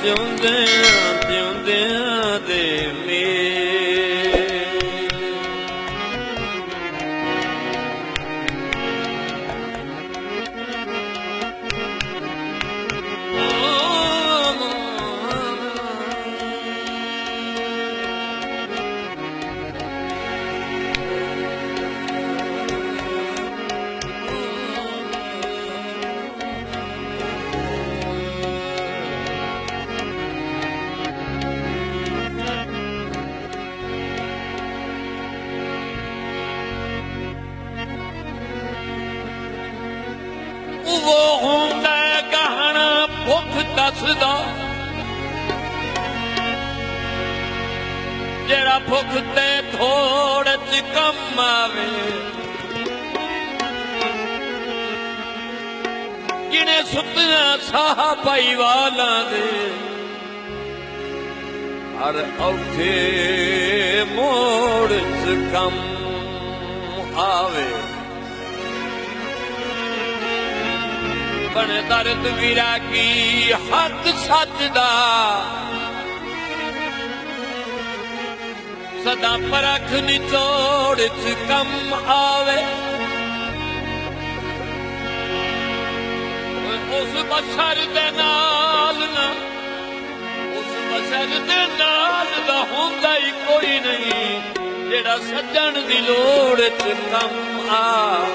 ਜਿਉਂਦਿਆਂ ਜਿਉਂਦਿਆਂ ਦੇ ਮੇਲ ਉਹ ਹੁੰਦਾ ਗਾਣਾ ਭੁੱਖ ਦੱਸਦਾ ਜਿਹੜਾ ਭੁੱਖ ਤੇ ਥੋੜ ਚ ਕੰਮ ਆਵੇ ਜਿਹਨੇ ਸੁੱਤਿਆਂ ਸਾਹ ਪਾਈ ਵਾਲਾਂ ਦੇ ਹਰ ਔਖੇ ਮੋੜ ਚ ਕੰਮ ਆਵੇ ਬਣ ਦਰਦ ਵਿਰਾਗੀ ਹੱਕ ਸੱਚ ਦਾ ਸਦਾ ਪਰਖ ਨਿਚੋੜ ਚ ਕੰਮ ਆਵੇ ਉਸ ਬਸ਼ਰ ਦੇ ਨਾਲ ਨਾ ਉਸ ਬਸ਼ਰ ਦੇ ਨਾਲ ਦਾ ਹੁੰਦਾ ਹੀ ਕੋਈ ਨਹੀਂ ਜਿਹੜਾ ਸੱਜਣ ਦੀ ਲੋੜ ਚ ਕੰਮ ਆ